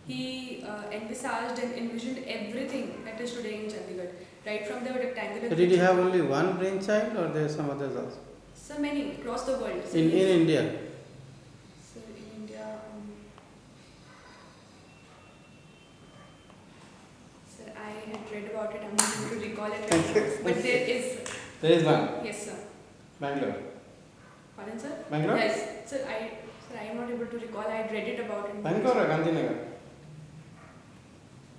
Speaker 2: He envisaged and envisioned everything that is today in Chandigarh, right from the rectangular.
Speaker 1: So did he have only one brainchild or there are some others also?
Speaker 2: So many across the world. So
Speaker 1: In
Speaker 2: he-
Speaker 1: India?
Speaker 2: So in India, sir, I had read about it. I'm not able to recall it right now. But there is.
Speaker 1: There is one.
Speaker 2: Yes, sir.
Speaker 1: Bangalore.
Speaker 2: Pardon, sir?
Speaker 1: Bangalore?
Speaker 2: Yes, sir. I am not able to recall. I had read it about it.
Speaker 1: Bangalore or Gandhinagar?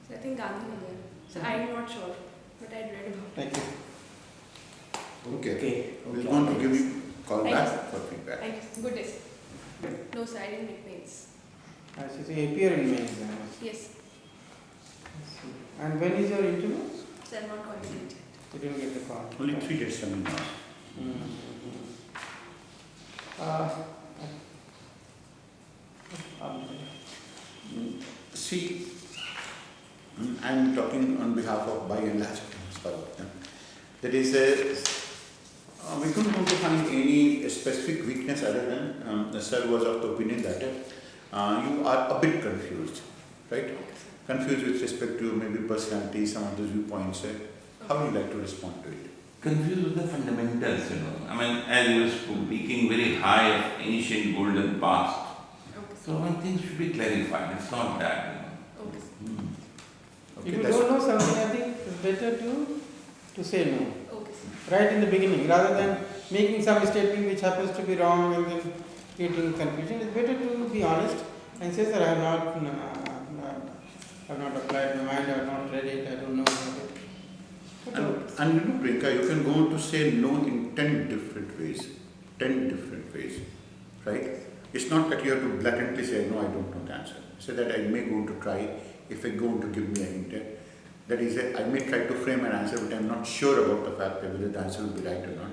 Speaker 2: So I think Gandhinagar. So I am not sure, but I had read about it.
Speaker 1: Thank you.
Speaker 4: Okay.
Speaker 5: Okay.
Speaker 4: We're going to give you call
Speaker 2: Thank
Speaker 4: back for feedback.
Speaker 2: Thank you. Good day, sir. No, sir. I didn't make mails.
Speaker 1: I see. So you appear in May exam.
Speaker 2: Yes,
Speaker 1: And when is your interview?
Speaker 2: sir. I'm not calling it yet.
Speaker 1: You didn't get the call.
Speaker 4: Only 3 days seminar.
Speaker 1: Uh,
Speaker 4: See, I'm talking on behalf of by and large. That is, we couldn't want to find any specific weakness other than the sir was of the opinion that you are a bit confused, right? Confused with respect to maybe personality, some of the viewpoints. How would you like to respond to it?
Speaker 3: Confused with the fundamentals, I mean, as you were speaking very high of ancient golden past.
Speaker 2: Okay, sir.
Speaker 3: So one thing should be clarified. It's not that,
Speaker 2: Okay, sir.
Speaker 1: If you
Speaker 4: that's-
Speaker 1: don't know something, I think it's better to say no.
Speaker 2: Okay, sir.
Speaker 1: Right in the beginning, rather than making some statement which happens to be wrong and then creating confusion. It's better to be honest and say, sir, I have not applied my mind, I have not read it, I don't know about it.
Speaker 4: And you know, Priyanka, you can go to say no in 10 different ways. 10 different ways, right? It's not that you have to blatantly say, no, I don't know the answer. Say that I may go to try, if I go to give me an hint. That is, I may try to frame an answer, but I'm not sure about the fact that whether the answer will be right or not.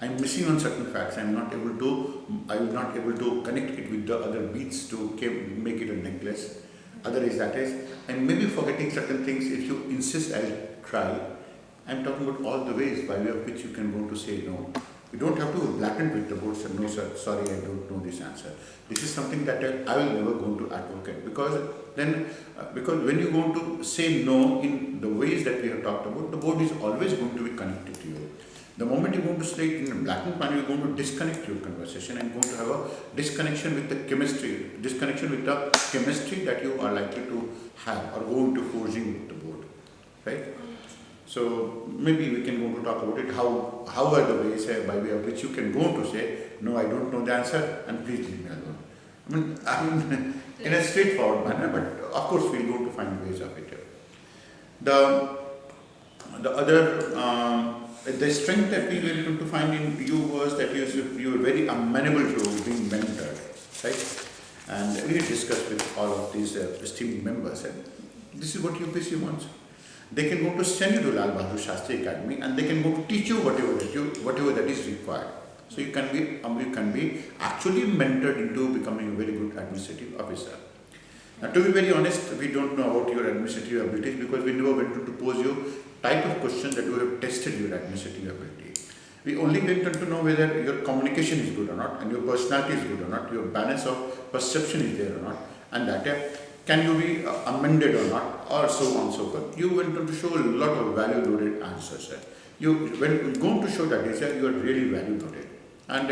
Speaker 4: I'm missing on certain facts. I'm not able to connect it with the other beats to make it a necklace. Other is that is, I'm maybe forgetting certain things. If you insist, I'll try. I'm talking about all the ways by way of which you can go to say no. You don't have to be blatant with the board, say, no sir, sorry, I don't know this answer. This is something that I will never go to advocate, because when you go to say no in the ways that we have talked about, the board is always going to be connected to you. The moment you're going to say it in a blatant manner, you're going to disconnect your conversation and going to have a disconnection with the chemistry that you are likely to have or going to forging with the board, right? So maybe we can go to talk about it. How are the ways by way of which you can go to say, no, I don't know the answer, and please leave me alone. I mean in a straightforward manner, but of course we'll go to find ways of it. The other the strength that we were able to find in you was that you were very amenable to being mentored, right? And we discussed with all of these esteemed members, and this is what UPSC wants. They can go to send you to Lal Bahadur Shastri Academy, and they can go to teach you whatever that is required. So you can be actually mentored into becoming a very good administrative officer. Now, to be very honest, we don't know about your administrative abilities because we never went to pose you type of questions that would have tested your administrative ability. We only went on to know whether your communication is good or not, and your personality is good or not, your balance of perception is there or not, and that can you be amended or not, or so on and so forth. You went on to show a lot of value-loaded answers. When you go to show that you are really value-loaded. And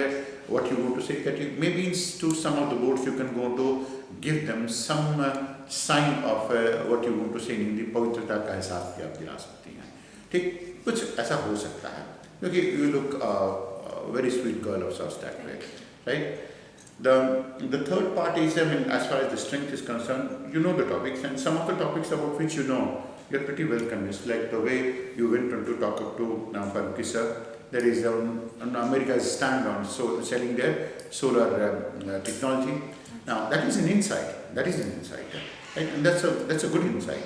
Speaker 4: what you want to say that you, maybe to some of the boards you can go to give them some sign of what you want to say in Hindi, पवित्रता का एहसास भी आप दिला सकती हैं. ठीक, कुछ ऐसा हो सकता है. क्योंकि you look a very sweet girl of such that way, right? The third part is, as far as the strength is concerned, you know the topics, and some of the topics about which you know, you're pretty well convinced. Like the way you went on to talk up to Farooqi sir, There is America's stand on selling their solar technology. Now that is an insight. That is an insight, right? And that's a good insight.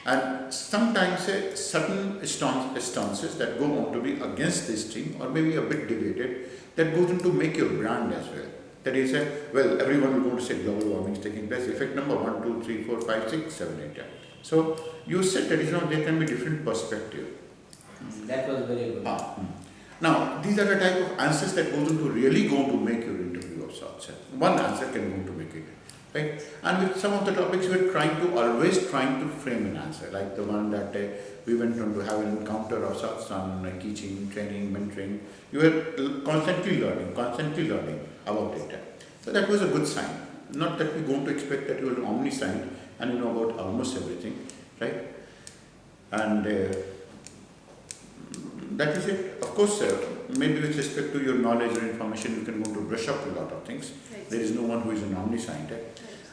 Speaker 4: And sometimes certain stances that go on to be against this thing, or maybe a bit debated, that goes into make your brand as well. That is, well, everyone will go to say global warming is taking place. Effect number 1, 2, 3, 4, 5, 6, 7, 8. So you said that there can be different perspective.
Speaker 5: That was very good.
Speaker 4: Now, these are the type of answers that goes into really going to make your interview of sorts. One answer can go to make it, right? And with some of the topics, we're always trying to frame an answer, like the one that we went on to have an encounter of sorts on teaching, training, mentoring. You were constantly learning about it. So that was a good sign. Not that we're going to expect that you are omniscient and you know about almost everything, right? And that is it. Of course, maybe with respect to your knowledge or information, you can go to brush up a lot of things.
Speaker 2: Right.
Speaker 4: There is no one who is an omniscient.
Speaker 2: Right.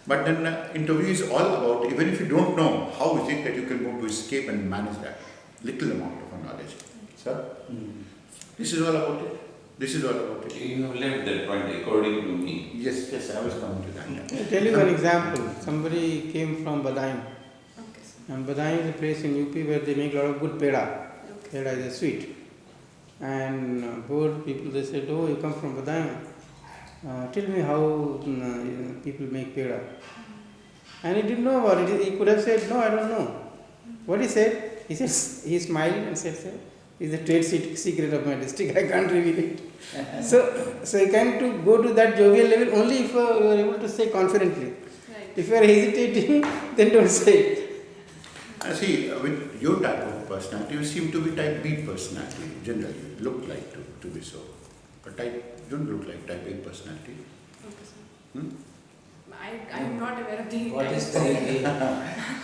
Speaker 4: But then interview is all about, even if you don't know, how is it that you can go to escape and manage that little amount of knowledge. Sir, this is all about it. This is all about it.
Speaker 3: You have left that point according to me.
Speaker 4: Yes, I was coming to that.
Speaker 1: I'll tell you an example. Somebody came from Badaim,
Speaker 2: Okay, sir.
Speaker 1: and Badaim is a place in UP where they make a lot of good peda.
Speaker 2: Okay.
Speaker 1: Peda is a sweet. And bored people, they said, oh, you come from Badaim. Tell me how people make peda. And he didn't know about it. He could have said, no, I don't know. What he said, he smiled and said, sir, it's a trade secret of my district, I can't reveal it. So you can to go to that jovial level only if you are able to say confidently.
Speaker 2: Right.
Speaker 1: If you are hesitating, then don't say it.
Speaker 4: See, with your type of personality, you seem to be type B personality, generally. You look like to be so. But you don't look like type A personality.
Speaker 2: Okay, sir.
Speaker 4: Hmm?
Speaker 2: I'm not aware of the
Speaker 5: What is
Speaker 2: type.
Speaker 5: the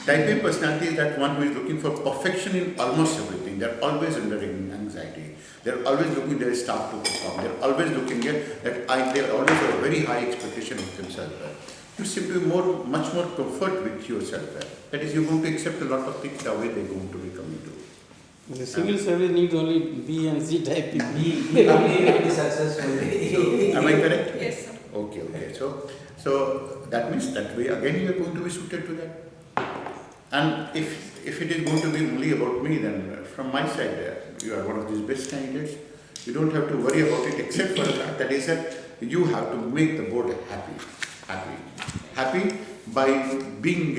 Speaker 4: Type A personality is that one who is looking for perfection in almost everything. They're always under anxiety. They're always looking their staff to perform. They're always looking at that they always have a very high expectation of themselves. You seem to be much more comfort with yourself. That is, you're going to accept a lot of things the way they're going to be coming to.
Speaker 1: The civil service needs only B and C type people.
Speaker 5: He will be successful.
Speaker 4: Am I correct?
Speaker 2: Yes, sir.
Speaker 4: Okay. So that means that way again you are going to be suited to that. And if it is going to be only about me, then from my side, you are one of these best candidates. You don't have to worry about it, except for the fact that is that you have to make the board happy by being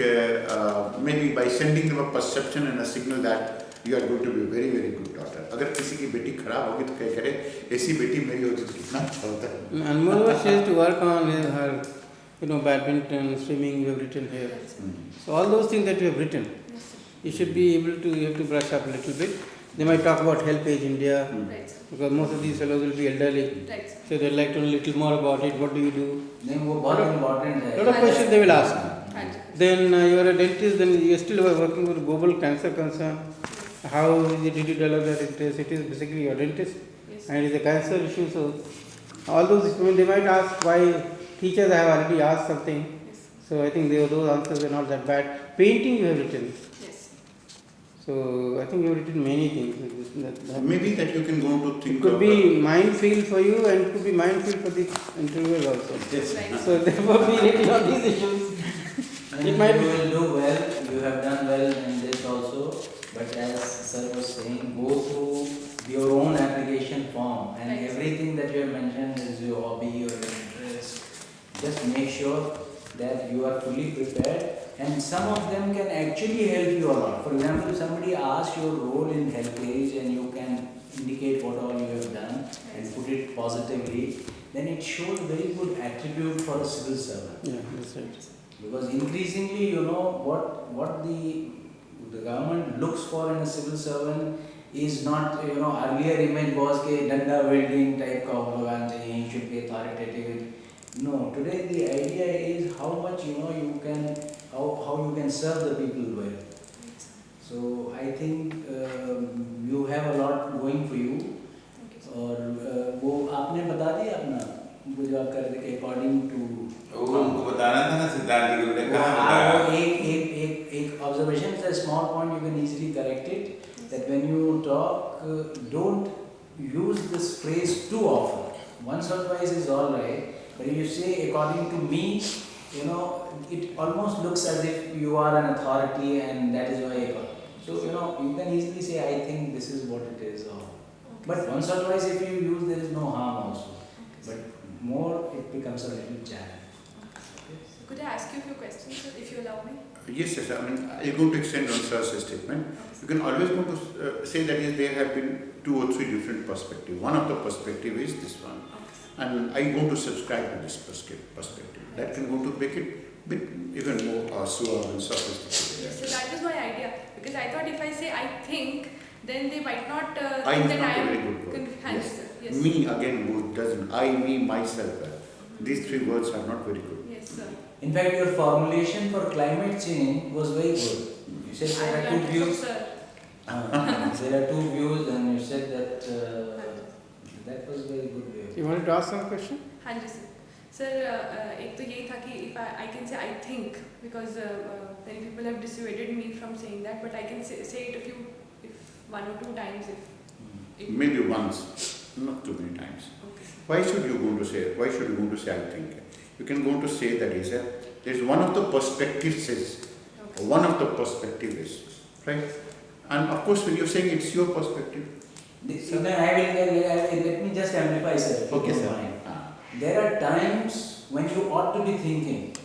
Speaker 4: maybe by sending them a perception and a signal that you are going to be a very very good daughter. अगर किसी की बेटी खराब होगी तो क्या करे? ऐसी बेटी मेरी होगी तो कितना अच्छा होता है.
Speaker 1: And moreover, she has to work on her, badminton, swimming. You have written here. So all those things that you have written,
Speaker 2: Yes, sir.
Speaker 1: you should be able to. You have to brush up a little bit. They might talk about Helpage India
Speaker 2: Right, sir.
Speaker 1: because most of these fellows will be elderly,
Speaker 2: Right, sir.
Speaker 1: so they'd like to know a little more about it. What do you do?
Speaker 5: Then वो बहुत important है.
Speaker 1: Lot of questions they will ask.
Speaker 2: Right.
Speaker 1: Then you are a dentist. Then you are still working with global cancer concern. How did you develop that interest? It is basically your dentist,
Speaker 2: Yes.
Speaker 1: and it is a cancer issue. So all those, they might ask why teachers have already asked something.
Speaker 2: Yes.
Speaker 1: So I think those answers are not that bad. Painting you have written.
Speaker 2: Yes.
Speaker 1: So I think you have written many things.
Speaker 4: Maybe that you can go to think
Speaker 1: It could
Speaker 4: of
Speaker 1: be minefield for you and it could be minefield for the interviewers also.
Speaker 2: Right.
Speaker 1: So therefore be ready on these issues.
Speaker 5: And
Speaker 1: It might
Speaker 5: you
Speaker 1: be-
Speaker 5: will do well. You have done well in this also. But as sir was saying, go through your own application form and
Speaker 2: Right.
Speaker 5: everything that you have mentioned is your hobby or your interest. Just make sure that you are fully prepared, and some of them can actually help you a lot. For example, if somebody asks your role in Helpage and you can indicate what all you have done and put it positively, then it shows very good attribute for a civil servant.
Speaker 1: Yeah, that's right.
Speaker 5: Because increasingly, what the government looks for in a civil servant is not, earlier image was के डंडा wielding type का हो लोग चाहिए, he should be authoritative. No, today the idea is how much you can, how you can serve the people well. So I think you have a lot going for you.
Speaker 2: Okay, sir.
Speaker 5: और वो आपने बता दिया अपना वो जो आप कर रहे थे according to
Speaker 3: वो उनको बताना था ना सिद्धार्थ जी को कहाँ बताया?
Speaker 5: एक observation is a small point you can easily correct it that when you talk don't use this phrase too often. Once or twice is all right, but if you say according to me, you know, it almost looks as if you are an authority and that is why I got. So, you know, you can easily say, I think this is what it is. Or, but once or twice if you use, there is no harm also. But more, it becomes a little challenge.
Speaker 2: So could I ask you a few questions, sir, if you allow me?
Speaker 4: Yes, yes. I mean, I'm going to extend on Sir's statement. You can always go to say that is there have been 2 or 3 different perspectives. One of the perspective is this one, and I'm going to subscribe to this perspective. That can go to make it bit even more suave and sophisticated.
Speaker 2: Yes, so that was my idea, because I thought if I say I think, then they might not
Speaker 4: I
Speaker 2: think
Speaker 4: is
Speaker 2: that
Speaker 4: not
Speaker 2: I
Speaker 4: a
Speaker 2: am
Speaker 4: very good word.
Speaker 2: confused.
Speaker 4: Yes.
Speaker 2: Sir. Yes.
Speaker 4: Me again both doesn't. I, me, myself. These 3 words are not very good.
Speaker 2: Yes, sir.
Speaker 5: In fact, your formulation for climate change was very good. You said
Speaker 2: I
Speaker 5: there are 2
Speaker 2: learned it from
Speaker 5: views.
Speaker 2: sir.
Speaker 5: There are 2 views, and you said that that was very good way.
Speaker 1: You wanted to ask some question?
Speaker 2: हाँ जी sir. Sir, एक तो यही था कि if I can say I think, because many people have dissuaded me from saying that, but I can say it if 1 or 2 times if.
Speaker 4: Maybe once, not too many times.
Speaker 2: Okay.
Speaker 4: Why should you go to say? Why should you go to say I think? You can go to say that is there is one of the perspectives is,
Speaker 2: Okay.
Speaker 4: one of the perspective is, right? And of course, when you're saying it's your perspective.
Speaker 5: Let me just amplify, sir. If you
Speaker 4: Okay,
Speaker 5: don't
Speaker 4: sir.
Speaker 5: mind. There are times when you ought to be thinking.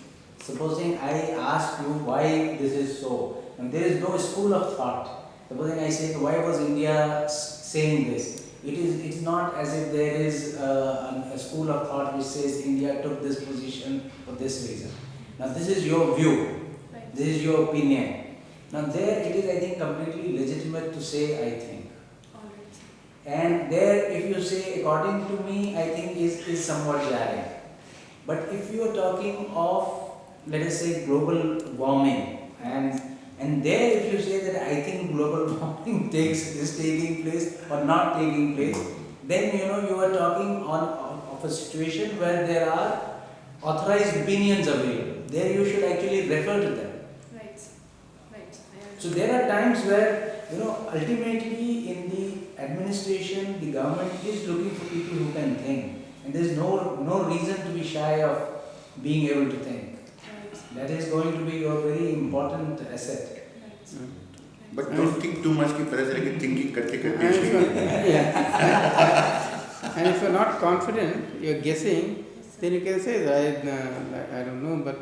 Speaker 5: Supposing I ask you why this is so, and there is no school of thought. Supposing I say, why was India saying this? It's not as if there is a school of thought which says India took this position for this reason. Now this is your view,
Speaker 2: Right.
Speaker 5: this is your opinion. Now there it is, I think, completely legitimate to say I think.
Speaker 2: All right. Sir.
Speaker 5: And there if you say according to me, I think is somewhat jarring. But if you are talking of, let us say, global warming, and there if you say that I think global warming is taking place or not taking place, then you are talking of a situation where there are authorized opinions available. There you should actually refer to them.
Speaker 2: Right. Right.
Speaker 5: So there are times where ultimately in the administration, the government is looking for people who can think, and there is no reason to be shy of being able to think.
Speaker 2: Right.
Speaker 5: That is going to be your very important asset.
Speaker 2: Right.
Speaker 4: But don't think too much कि पता चले कि thinking करते
Speaker 1: And
Speaker 4: करते
Speaker 1: if and if you're not confident, you're guessing, then you can say that I don't know, but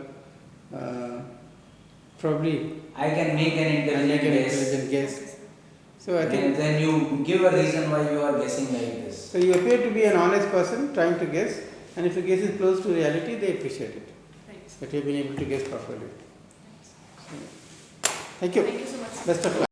Speaker 1: probably
Speaker 5: I can make an
Speaker 1: I make an
Speaker 5: intelligent guess.
Speaker 1: intelligent guess. So I
Speaker 5: And
Speaker 1: think
Speaker 5: then you give a reason why you are guessing like this.
Speaker 1: so. You appear to be an honest person trying to guess, and if your guess is close to reality, they appreciate it.
Speaker 2: Right.
Speaker 1: That you've been able to guess properly. So, thank you.
Speaker 2: Thank you so much.
Speaker 1: Best of luck.